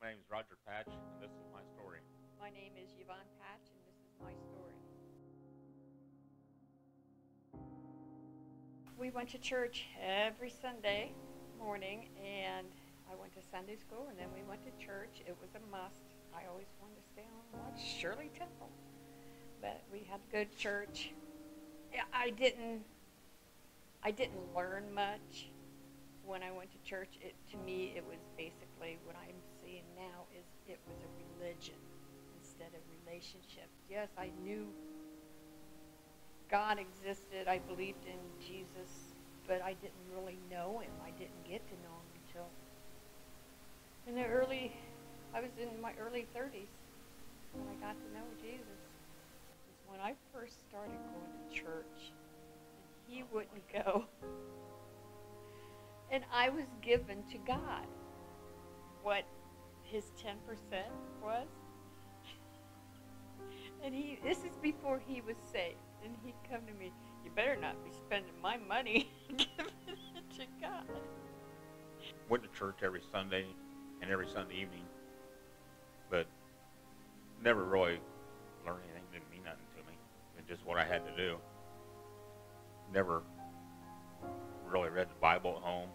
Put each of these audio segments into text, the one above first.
My name is Roger Patch, and this is my story. My name is Yvonne Patch, and this is my story. We went to church every Sunday morning, and I went to Sunday school, and then we went to church. It was a must. I always wanted to stay home and watch Shirley Temple, but we had a good church. I didn't learn much when I went to church. To me, it was basically what I'm seeing now is it was a religion instead of relationship. Yes, I knew God existed. I believed in Jesus, but I didn't really know him. I didn't get to know him until I was in my early 30s when I got to know Jesus. It's when I first started going to church, and he wouldn't go. And I was given to God what his 10% was. And this is before he was saved. And he'd come to me, you better not be spending my money giving it to God. Went to church every Sunday and every Sunday evening, but never really learned anything. Didn't mean nothing to me. It's just what I had to do. Never really read the Bible at home.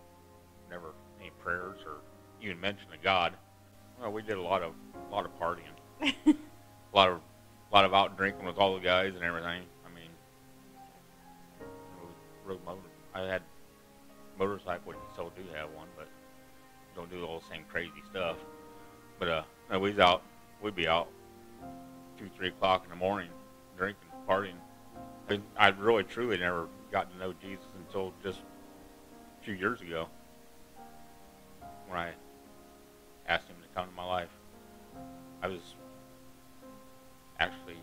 Never any prayers or even mention of God. Well, we did a lot of partying, a lot of out drinking with all the guys and everything. I mean, rode I had a motorcycle, which I still do have one, but don't do all the same crazy stuff. But no, we'd be out 2-3 o'clock in the morning, drinking, partying. I really truly never got to know Jesus until just a few years ago, when I asked him to come to my life. I was actually,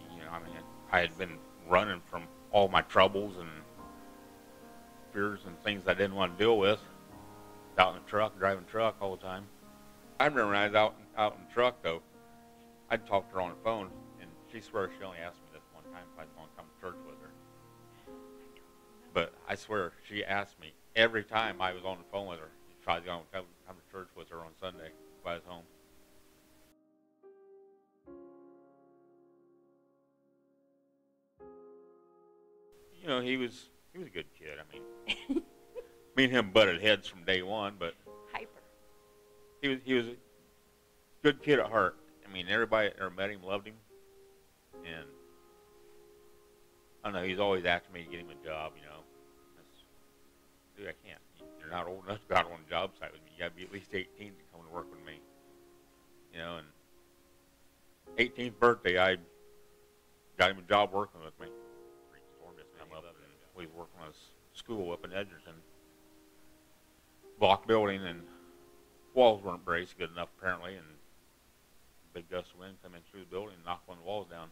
I had been running from all my troubles and fears and things I didn't want to deal with. Out in the truck, driving truck all the time. I remember when I was out in the truck, though, I'd talk to her on the phone, and she swears she only asked me this one time if I want to come to church with her. But I swear, she asked me every time I was on the phone with her if I was going to come to church with her on Sunday if I was home. He was a good kid. I mean, me and him butted heads from day one, but Hyper. he was a good kid at heart. I mean, everybody that ever met him loved him, and I don't know. He's always asking me to get him a job. Dude, I can't. You're not old enough to go out on a job site with me. You got to be at least 18 to come to work with me. And 18th birthday, I got him a job working with me. We was working on a school up in Edgerton. Block building, and walls weren't braced good enough apparently, and a big gust of wind come in through the building and knocked one of the walls down.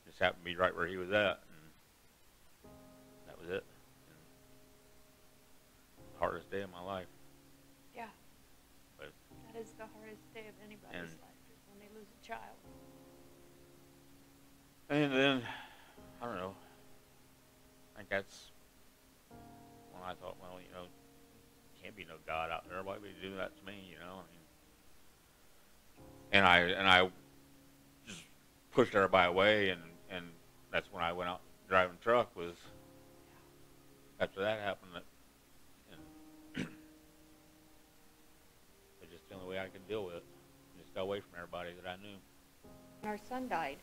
Just happened to be right where he was at, and that was it. And the hardest day of my life. Yeah. But that is the hardest day of anybody's life, is when they lose a child. And then, I don't know, I think that's when I thought, well, can't be no God out there. Why would you do that to me, And I just pushed everybody away, and that's when I went out driving truck. Was after that happened, and it's just the only way I could deal with it. Just got away from everybody that I knew. Our son died.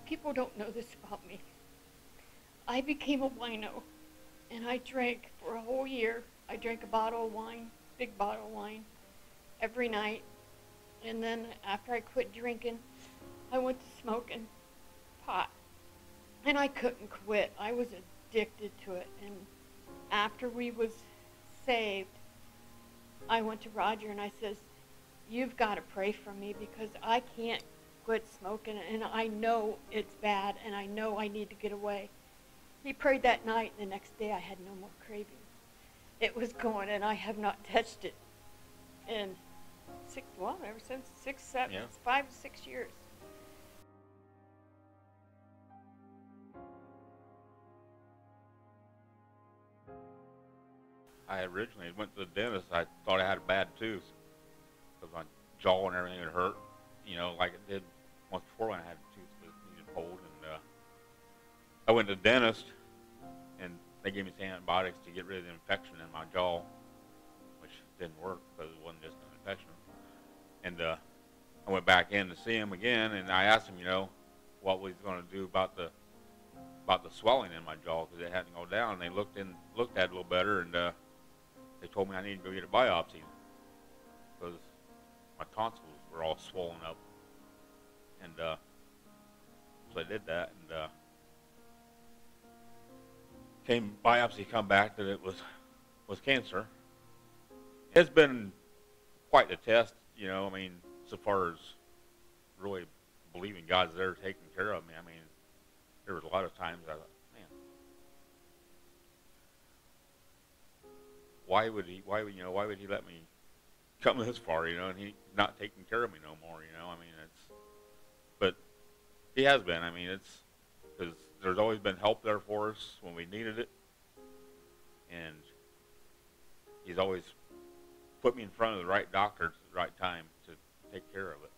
People don't know this about me. I became a wino, and I drank for a whole year. I drank a bottle of wine, big bottle of wine, every night. And then after I quit drinking, I went to smoking pot. And I couldn't quit. I was addicted to it. And after we was saved, I went to Roger and I says, you've got to pray for me because I can't quit smoking, and I know it's bad, and I know I need to get away. He prayed that night, and the next day I had no more cravings. It was gone, and I have not touched it in ever since 5 to 6 years. I originally went to the dentist. I thought I had a bad tooth. because my jaw and everything would hurt, like it did once before when I had a tooth that needed pulled. And I went to the dentist, and they gave me some antibiotics to get rid of the infection in my jaw, which didn't work because it wasn't just an infection. And I went back in to see him again, and I asked him, what was he going to do about the swelling in my jaw, because it hadn't gone down. And they looked at it a little better, and they told me I needed to go get a biopsy because my tonsils were all swollen up. And so I did that, and biopsy come back that it was cancer. It's been quite the test, so far as really believing God's there taking care of me. There was a lot of times I thought, man, why would he let me come this far, and he not taking care of me no more, but he has been. It's because there's always been help there for us when we needed it, and he's always put me in front of the right doctor at the right time to take care of it.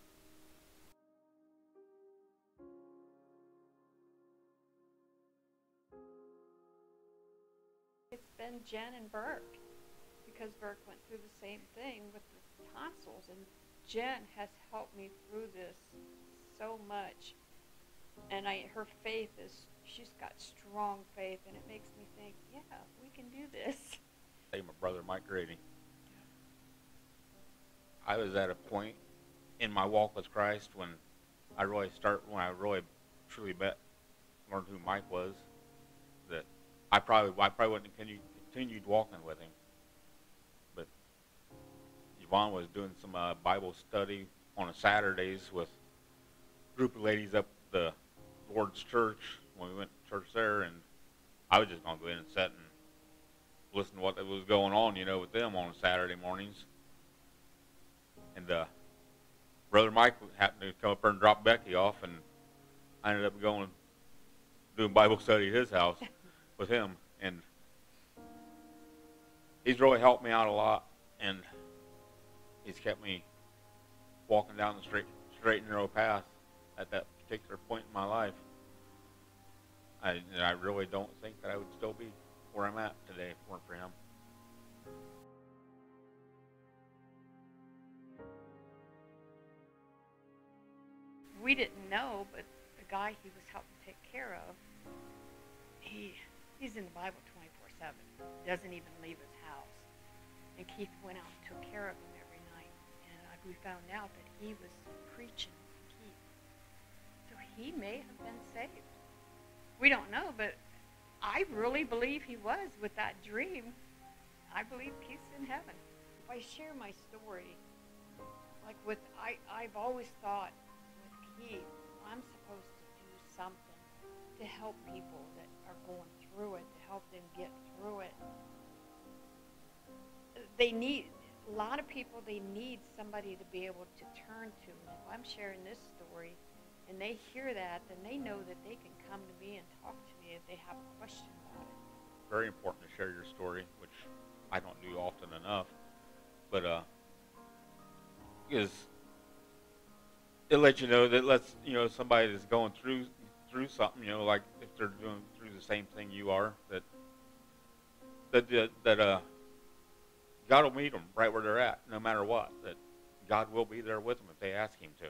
It's been Jen and Burke, because Burke went through the same thing with the tonsils, and Jen has helped me through this so much. And her faith she's got strong faith, and it makes me think, yeah, we can do this. Hey, my brother Mike Grady. I was at a point in my walk with Christ when I really truly learned who Mike was, that I probably wouldn't have continued walking with him. But Yvonne was doing some Bible study on a Saturdays with a group of ladies up the Lord's church when we went to church there, and I was just going to go in and sit and listen to what was going on, with them on Saturday mornings. And Brother Mike happened to come up there and drop Becky off, and I ended up doing Bible study at his house with him. And he's really helped me out a lot, and he's kept me walking down the straight and narrow path at that particular point in my life. I really don't think that I would still be where I'm at today if it weren't for him. We didn't know, but the guy he was helping take care of, he's in the Bible 24/7. Doesn't even leave his house. And Keith went out and took care of him every night. And we found out that he was preaching to Keith. So he may have been saved. We don't know, but I really believe he was with that dream. I believe Keith's in heaven. If I share my story, like I've always thought with Keith, I'm supposed to do something to help people that are going through it, to help them get through it. A lot of people, they need somebody to be able to turn to. And if I'm sharing this story and they hear that, then they know that they can come to me and talk to me if they have a question about it. Very important to share your story, which I don't do often enough. But because it lets you know that somebody that's going through something, like if they're going through the same thing you are, that God will meet them right where they're at, no matter what. That God will be there with them if they ask Him to.